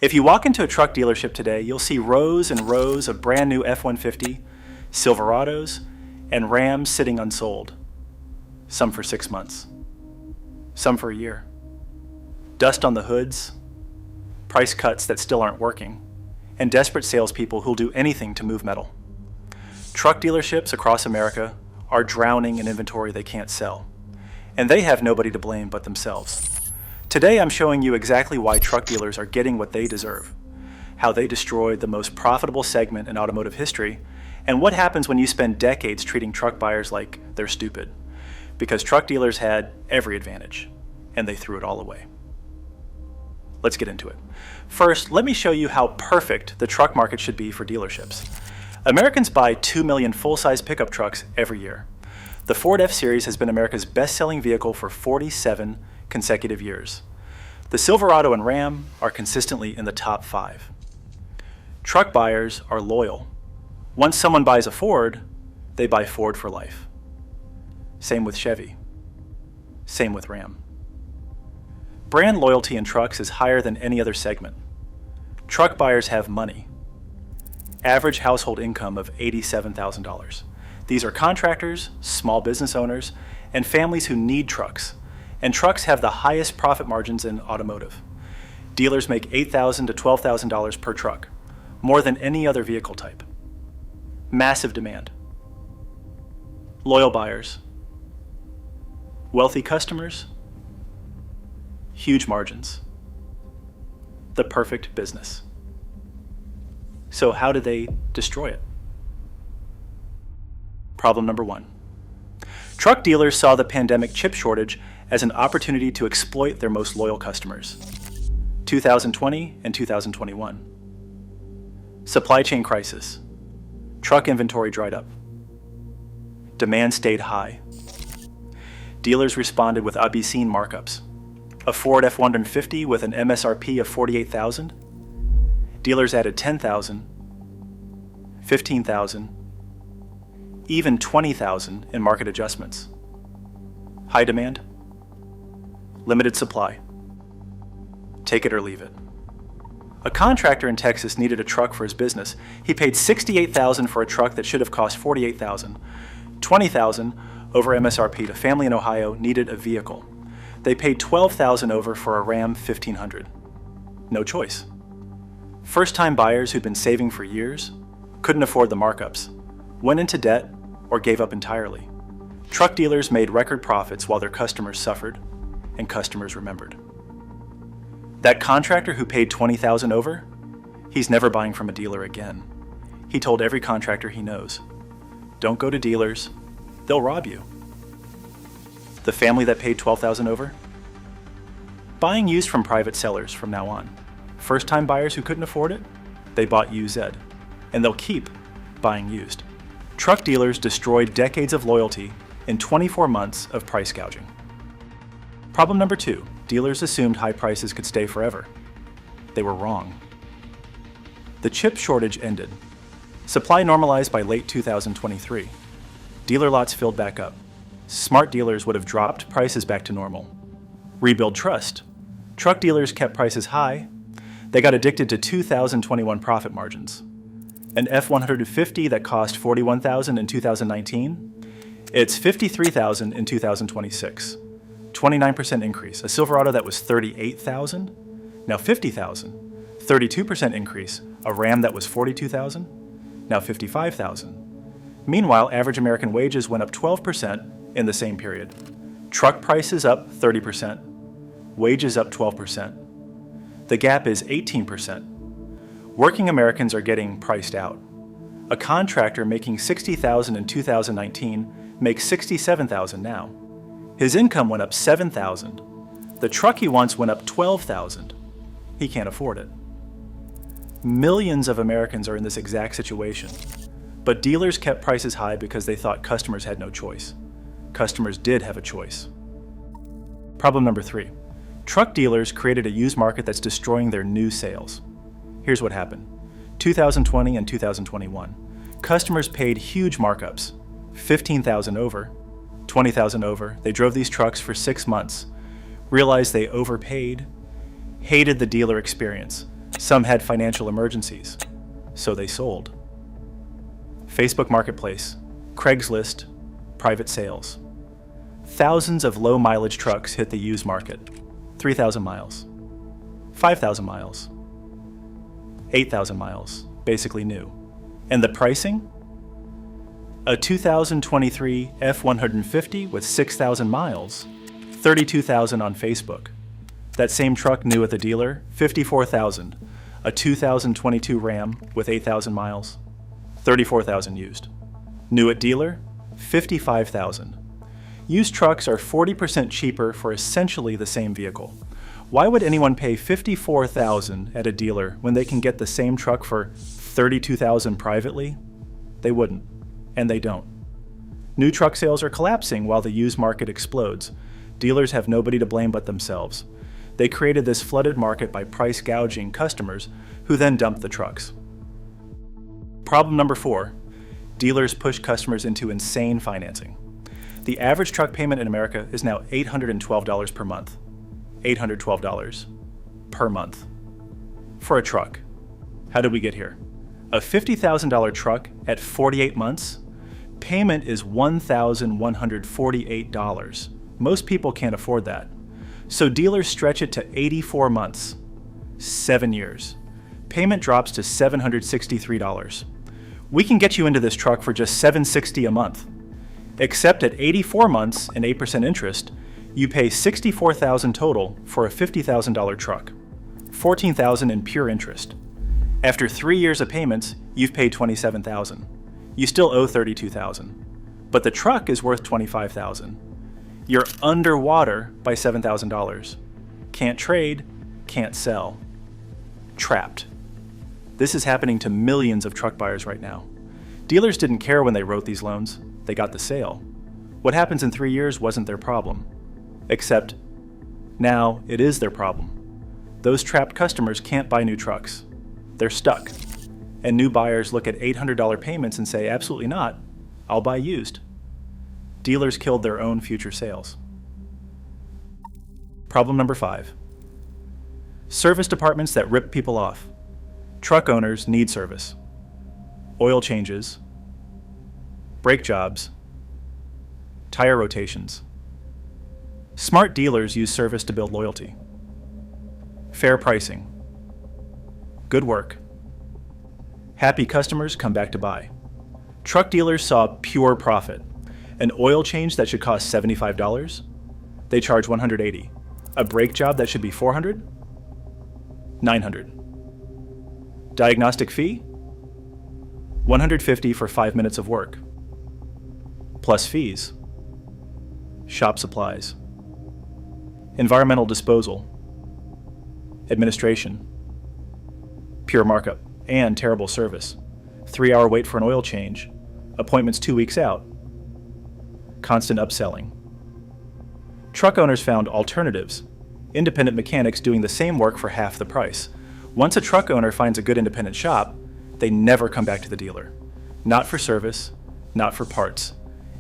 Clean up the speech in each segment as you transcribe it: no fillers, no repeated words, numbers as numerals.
If you walk into a truck dealership today, you'll see rows and rows of brand new F-150, Silverados, and Rams sitting unsold. Some for 6 months, some for a year. Dust on the hoods, price cuts that still aren't working, and desperate salespeople who'll do anything to move metal. Truck dealerships across America are drowning in inventory they can't sell, and they have nobody to blame but themselves. Today I'm showing you exactly why truck dealers are getting what they deserve, how they destroyed the most profitable segment in automotive history, and what happens when you spend decades treating truck buyers like they're stupid. Because truck dealers had every advantage, and they threw it all away. Let's get into it. First, let me show you how perfect the truck market should be for dealerships. Americans buy 2 million full-size pickup trucks every year. The Ford F-Series has been America's best-selling vehicle for 47 consecutive years. The Silverado and Ram are consistently in the top 5. Truck buyers are loyal. Once someone buys a Ford, they buy Ford for life. Same with Chevy. Same with Ram. Brand loyalty in trucks is higher than any other segment. Truck buyers have money. Average household income of $87,000. These are contractors, small business owners, and families who need trucks. And trucks have the highest profit margins in automotive. Dealers make $8,000 to $12,000 per truck, more than any other vehicle type. Massive demand. Loyal buyers. Wealthy customers. Huge margins. The perfect business. So how did they destroy it? Problem number 1. Truck dealers saw the pandemic chip shortage as an opportunity to exploit their most loyal customers. 2020 and 2021. Supply chain crisis. Truck inventory dried up. Demand stayed high. Dealers responded with obscene markups. A Ford F-150 with an MSRP of $48,000. Dealers added $10,000, $15,000, even $20,000 in market adjustments. High demand, limited supply. Take it or leave it. A contractor in Texas needed a truck for his business. He paid $68,000 for a truck that should have cost $48,000. $20,000 over MSRP. A family in Ohio needed a vehicle. They paid $12,000 over for a Ram 1500. No choice. First-time buyers who'd been saving for years couldn't afford the markups, went into debt, or gave up entirely. Truck dealers made record profits while their customers suffered, and customers remembered. That contractor who paid $20,000 over, he's never buying from a dealer again. He told every contractor he knows, don't go to dealers, they'll rob you. The family that paid $12,000 over? Buying used from private sellers from now on. First-time buyers who couldn't afford it, they bought UZ, and they'll keep buying used. Truck dealers destroyed decades of loyalty in 24 months of price gouging. Problem number 2, dealers assumed high prices could stay forever. They were wrong. The chip shortage ended. Supply normalized by late 2023. Dealer lots filled back up. Smart dealers would have dropped prices back to normal. Rebuild trust. Truck dealers kept prices high. They got addicted to 2021 profit margins. An F-150 that cost $41,000 in 2019, it's $53,000 in 2026. 29% increase. A Silverado that was $38,000, now $50,000. 32% increase. A Ram that was $42,000, now $55,000. Meanwhile, average American wages went up 12% in the same period. Truck prices up 30%, wages up 12%. The gap is 18%. Working Americans are getting priced out. A contractor making $60,000 in 2019 makes $67,000 now. His income went up $7,000. The truck he wants went up $12,000. He can't afford it. Millions of Americans are in this exact situation. But dealers kept prices high because they thought customers had no choice. Customers did have a choice. Problem number 3. Truck dealers created a used market that's destroying their new sales. Here's what happened. 2020 and 2021. Customers paid huge markups. $15,000 over, $20,000 over. They drove these trucks for 6 months, realized they overpaid, hated the dealer experience. Some had financial emergencies, so they sold. Facebook Marketplace, Craigslist, private sales. Thousands of low-mileage trucks hit the used market. 3,000 miles, 5,000 miles, 8,000 miles, basically new. And the pricing? A 2023 F-150 with 6,000 miles, $32,000 on Facebook. That same truck new at the dealer, $54,000. A 2022 Ram with 8,000 miles, $34,000 used. New at dealer, $55,000. Used trucks are 40% cheaper for essentially the same vehicle. Why would anyone pay $54,000 at a dealer when they can get the same truck for $32,000 privately? They wouldn't, and they don't. New truck sales are collapsing while the used market explodes. Dealers have nobody to blame but themselves. They created this flooded market by price gouging customers who then dumped the trucks. Problem number 4, dealers push customers into insane financing. The average truck payment in America is now $812 per month. $812 per month for a truck. How did we get here? A $50,000 truck at 48 months? Payment is $1,148. Most people can't afford that. So dealers stretch it to 84 months, 7 years. Payment drops to $763. We can get you into this truck for just $760 a month. Except at 84 months and 8% interest, you pay $64,000 total for a $50,000 truck, $14,000 in pure interest. After 3 years of payments, you've paid $27,000. You still owe $32,000, but the truck is worth $25,000. You're underwater by $7,000. Can't trade, can't sell. Trapped. This is happening to millions of truck buyers right now. Dealers didn't care when they wrote these loans. They got the sale. What happens in 3 years wasn't their problem. Except, now it is their problem. Those trapped customers can't buy new trucks. They're stuck. And new buyers look at $800 payments and say, absolutely not, I'll buy used. Dealers killed their own future sales. Problem number 5. Service departments that rip people off. Truck owners need service. Oil changes, brake jobs, tire rotations. Smart dealers use service to build loyalty. Fair pricing. Good work. Happy customers come back to buy. Truck dealers saw pure profit. An oil change that should cost $75, they charge $180. A brake job that should be $400, $900. Diagnostic fee? $150 for 5 minutes of work. Plus fees. Shop supplies. Environmental disposal. Administration. Pure markup and terrible service. 3-hour wait for an oil change. Appointments 2 weeks out. Constant upselling. Truck owners found alternatives. Independent mechanics doing the same work for half the price. Once a truck owner finds a good independent shop, they never come back to the dealer. Not for service, not for parts,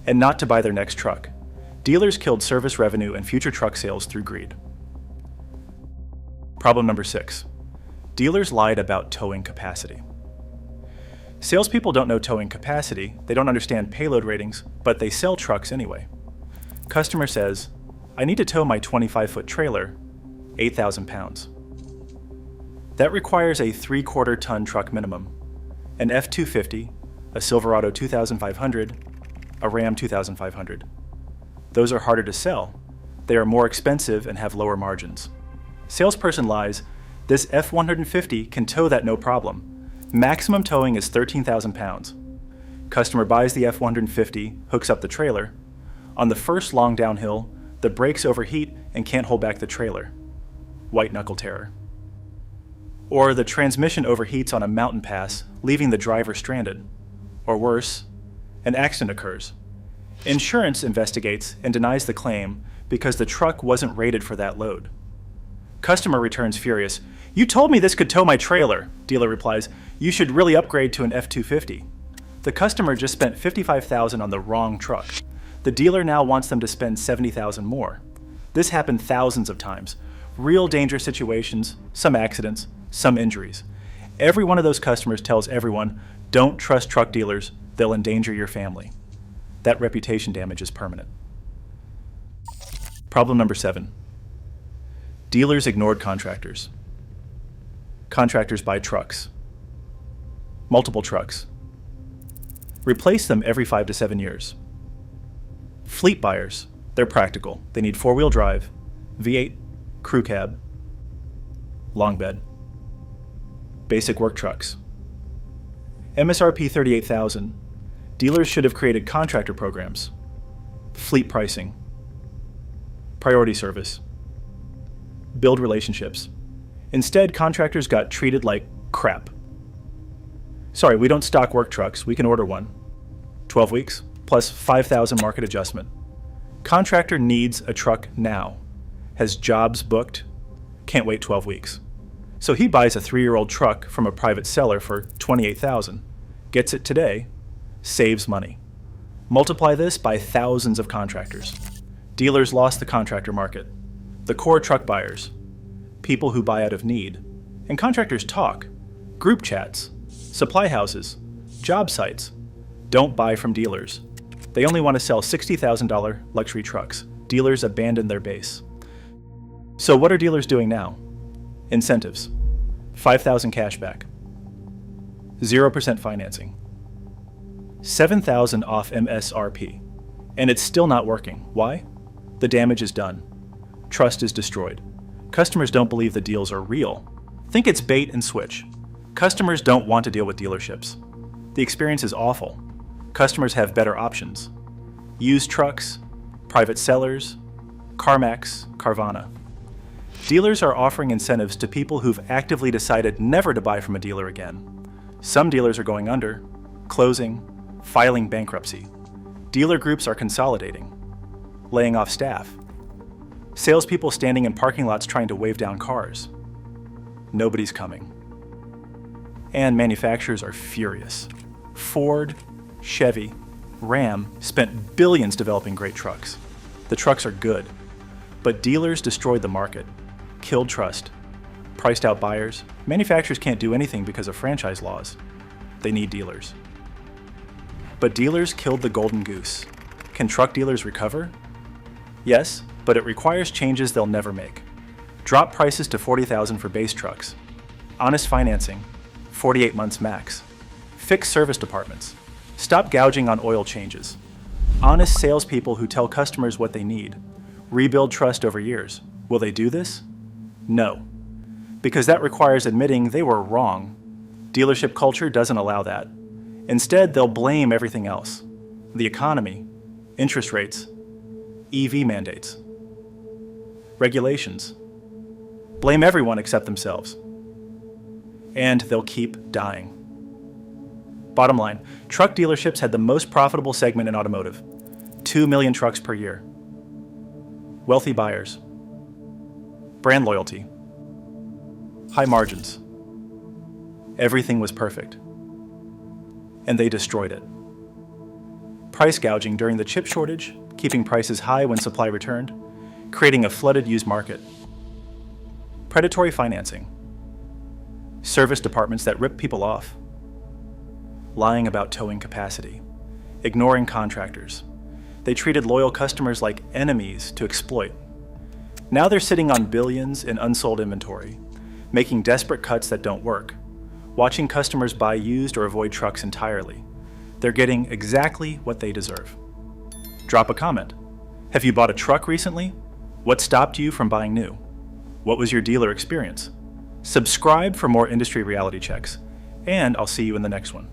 and not to buy their next truck. Dealers killed service revenue and future truck sales through greed. Problem number 6. Dealers lied about towing capacity. Salespeople don't know towing capacity, they don't understand payload ratings, but they sell trucks anyway. Customer says, I need to tow my 25-foot trailer, 8,000 pounds. That requires a 3/4 ton truck minimum, an F-250, a Silverado 2500, a Ram 2500. Those are harder to sell. They are more expensive and have lower margins. Salesperson lies, this F-150 can tow that no problem. Maximum towing is 13,000 pounds. Customer buys the F-150, hooks up the trailer. On the first long downhill, the brakes overheat and can't hold back the trailer. White knuckle terror. Or the transmission overheats on a mountain pass, leaving the driver stranded. Or worse, an accident occurs. Insurance investigates and denies the claim because the truck wasn't rated for that load. Customer returns furious. You told me this could tow my trailer. Dealer replies, you should really upgrade to an F-250. The customer just spent $55,000 on the wrong truck. The dealer now wants them to spend $70,000 more. This happened thousands of times. Real dangerous situations, some accidents, some injuries. Every one of those customers tells everyone, don't trust truck dealers, they'll endanger your family. That reputation damage is permanent. Problem number 7. Dealers ignored contractors. Contractors buy trucks. Multiple trucks. Replace them every 5 to 7 years. Fleet buyers, they're practical. They need 4-wheel drive, V8, crew cab, long bed, basic work trucks. MSRP $38,000. Dealers should have created contractor programs, fleet pricing, priority service, build relationships. Instead, contractors got treated like crap. Sorry, we don't stock work trucks. We can order one. 12 weeks, plus $5,000 market adjustment. Contractor needs a truck now. Has jobs booked, can't wait 12 weeks. So he buys a 3-year-old truck from a private seller for $28,000, gets it today, saves money. Multiply this by thousands of contractors. Dealers lost the contractor market. The core truck buyers, people who buy out of need, and contractors talk, group chats, supply houses, job sites, don't buy from dealers. They only want to sell $60,000 luxury trucks. Dealers abandon their base. So what are dealers doing now? Incentives. $5,000 cash back. 0% financing. $7,000 off MSRP. And it's still not working. Why? The damage is done. Trust is destroyed. Customers don't believe the deals are real. Think it's bait and switch. Customers don't want to deal with dealerships. The experience is awful. Customers have better options. Used trucks, private sellers, CarMax, Carvana. Dealers are offering incentives to people who've actively decided never to buy from a dealer again. Some dealers are going under, closing, filing bankruptcy. Dealer groups are consolidating, laying off staff. Salespeople standing in parking lots trying to wave down cars. Nobody's coming. And manufacturers are furious. Ford, Chevy, Ram spent billions developing great trucks. The trucks are good, but dealers destroyed the market, killed trust, priced out buyers. Manufacturers can't do anything because of franchise laws. They need dealers. But dealers killed the golden goose. Can truck dealers recover? Yes, but it requires changes they'll never make. Drop prices to $40,000 for base trucks. Honest financing, 48 months max. Fix service departments. Stop gouging on oil changes. Honest salespeople who tell customers what they need. Rebuild trust over years. Will they do this? No. Because that requires admitting they were wrong. Dealership culture doesn't allow that. Instead, they'll blame everything else. The economy, interest rates, EV mandates, regulations. Blame everyone except themselves. And they'll keep dying. Bottom line, truck dealerships had the most profitable segment in automotive. 2 million trucks per year. Wealthy buyers. Brand loyalty. High margins. Everything was perfect. And they destroyed it. Price gouging during the chip shortage, keeping prices high when supply returned, creating a flooded used market. Predatory financing. Service departments that rip people off. Lying about towing capacity. Ignoring contractors. They treated loyal customers like enemies to exploit. Now they're sitting on billions in unsold inventory, making desperate cuts that don't work, watching customers buy used or avoid trucks entirely. They're getting exactly what they deserve. Drop a comment. Have you bought a truck recently? What stopped you from buying new? What was your dealer experience? Subscribe for more industry reality checks, and I'll see you in the next one.